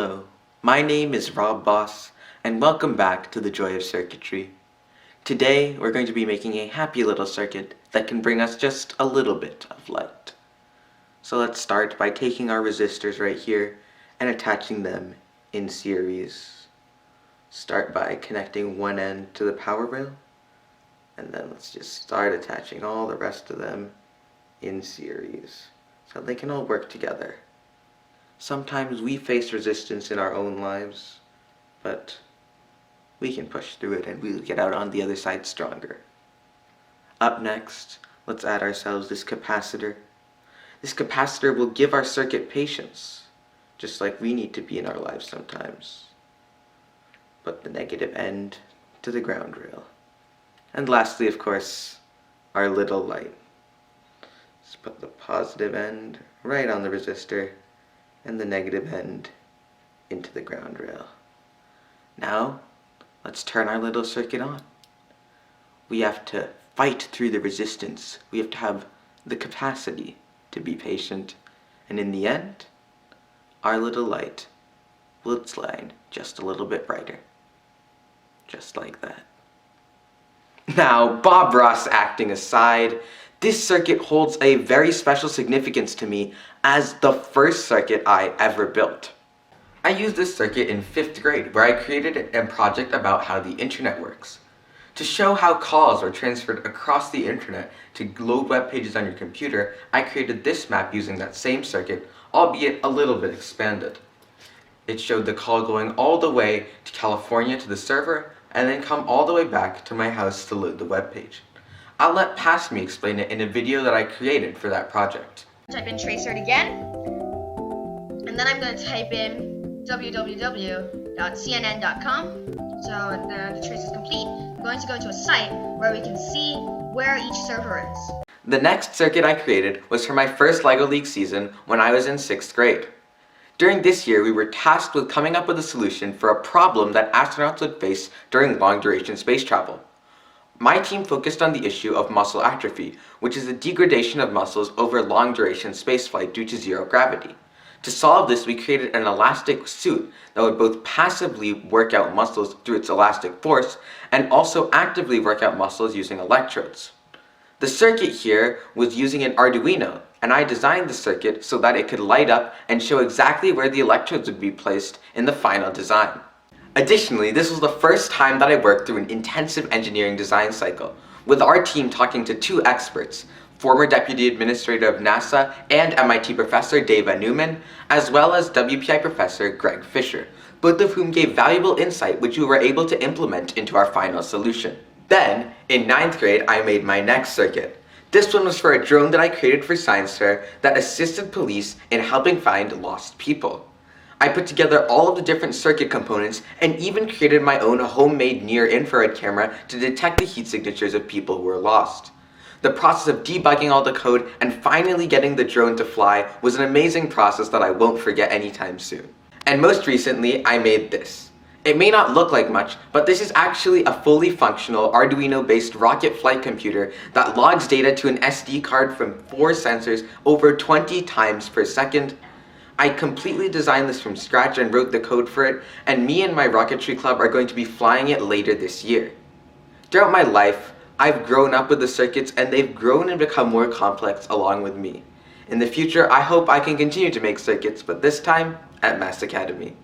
Hello, my name is Rob Boss, and welcome back to the Joy of Circuitry. Today, we're going to be making a happy little circuit that can bring us just a little bit of light. So let's start by taking our resistors right here and attaching them in series. Start by connecting one end to the power rail, and then let's just start attaching all the rest of them in series so they can all work together. Sometimes we face resistance in our own lives, but we can push through it and we'll get out on the other side stronger. Up next, let's add ourselves this capacitor. This capacitor will give our circuit patience, just like we need to be in our lives sometimes. Put the negative end to the ground rail. And lastly, of course, our little light. Let's put the positive end right on the resistor and the negative end into the ground rail. Now, let's turn our little circuit on. We have to fight through the resistance. We have to have the capacity to be patient. And in the end, our little light will shine just a little bit brighter. Just like that. Now, Bob Ross acting aside, this circuit holds a very special significance to me as the first circuit I ever built. I used this circuit in 5th grade where I created a project about how the internet works. To show how calls are transferred across the internet to load web pages on your computer, I created this map using that same circuit, albeit a little bit expanded. It showed the call going all the way to California to the server and then come all the way back to my house to load the web page. I'll let Past Me explain it in a video that I created for that project. Type in tracert again, and then I'm going to type in www.cnn.com. So the trace is complete. I'm going to go to a site where we can see where each server is. The next circuit I created was for my first LEGO League season when I was in 6th grade. During this year, we were tasked with coming up with a solution for a problem that astronauts would face during long-duration space travel. My team focused on the issue of muscle atrophy, which is the degradation of muscles over long-duration spaceflight due to zero gravity. To solve this, we created an elastic suit that would both passively work out muscles through its elastic force and also actively work out muscles using electrodes. The circuit here was using an Arduino, and I designed the circuit so that it could light up and show exactly where the electrodes would be placed in the final design. Additionally, this was the first time that I worked through an intensive engineering design cycle, with our team talking to 2 experts, former Deputy Administrator of NASA and MIT Professor Dava Newman, as well as WPI Professor Greg Fisher, both of whom gave valuable insight which we were able to implement into our final solution. Then, in 9th grade, I made my next circuit. This one was for a drone that I created for science fair that assisted police in helping find lost people. I put together all of the different circuit components and even created my own homemade near-infrared camera to detect the heat signatures of people who were lost. The process of debugging all the code and finally getting the drone to fly was an amazing process that I won't forget anytime soon. And most recently, I made this. It may not look like much, but this is actually a fully functional Arduino-based rocket flight computer that logs data to an SD card from 4 sensors over 20 times per second. I completely designed this from scratch and wrote the code for it, and me and my rocketry club are going to be flying it later this year. Throughout my life, I've grown up with the circuits and they've grown and become more complex along with me. In the future, I hope I can continue to make circuits, but this time at Mass Academy.